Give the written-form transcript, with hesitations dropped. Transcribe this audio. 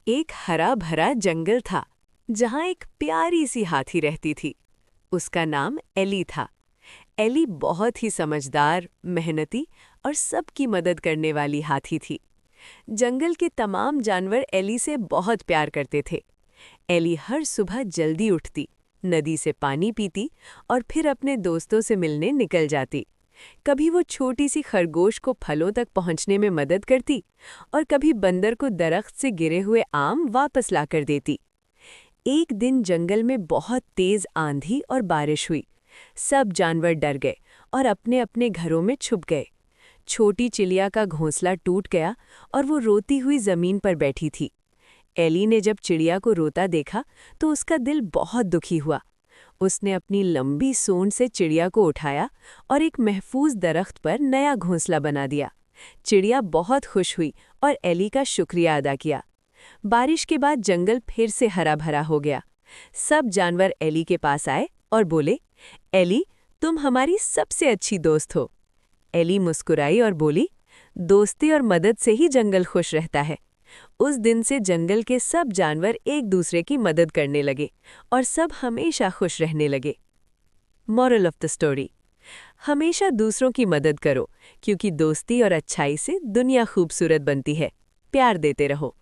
एक हरा भरा जंगल था जहां एक प्यारी सी हाथी रहती थी। उसका नाम एली था। एली बहुत ही समझदार, मेहनती और सबकी मदद करने वाली हाथी थी। जंगल के तमाम जानवर एली से बहुत प्यार करते थे। एली हर सुबह जल्दी उठती, नदी से पानी पीती और फिर अपने दोस्तों से मिलने निकल जाती। कभी वो छोटी सी खरगोश को फलों तक पहुंचने में मदद करती और कभी बंदर को दरख्त से गिरे हुए आम वापस लाकर देती। एक दिन जंगल में बहुत तेज आंधी और बारिश हुई। सब जानवर डर गए और अपने अपने घरों में छुप गए। छोटी चिड़िया का घोंसला टूट गया और वो रोती हुई जमीन पर बैठी थी। एली ने जब चिड़िया को रोता देखा तो उसका दिल बहुत दुखी हुआ। उसने अपनी लंबी सूंड से चिड़िया को उठाया और एक महफूज दरख्त पर नया घोंसला बना दिया। चिड़िया बहुत खुश हुई और एली का शुक्रिया अदा किया। बारिश के बाद जंगल फिर से हरा भरा हो गया। सब जानवर एली के पास आए और बोले, एली, तुम हमारी सबसे अच्छी दोस्त हो। एली मुस्कुराई और बोली, दोस्ती और मदद से ही जंगल खुश रहता है। उस दिन से जंगल के सब जानवर एक दूसरे की मदद करने लगे और सब हमेशा खुश रहने लगे। मॉरल ऑफ द स्टोरी: हमेशा दूसरों की मदद करो, क्योंकि दोस्ती और अच्छाई से दुनिया खूबसूरत बनती है। प्यार देते रहो।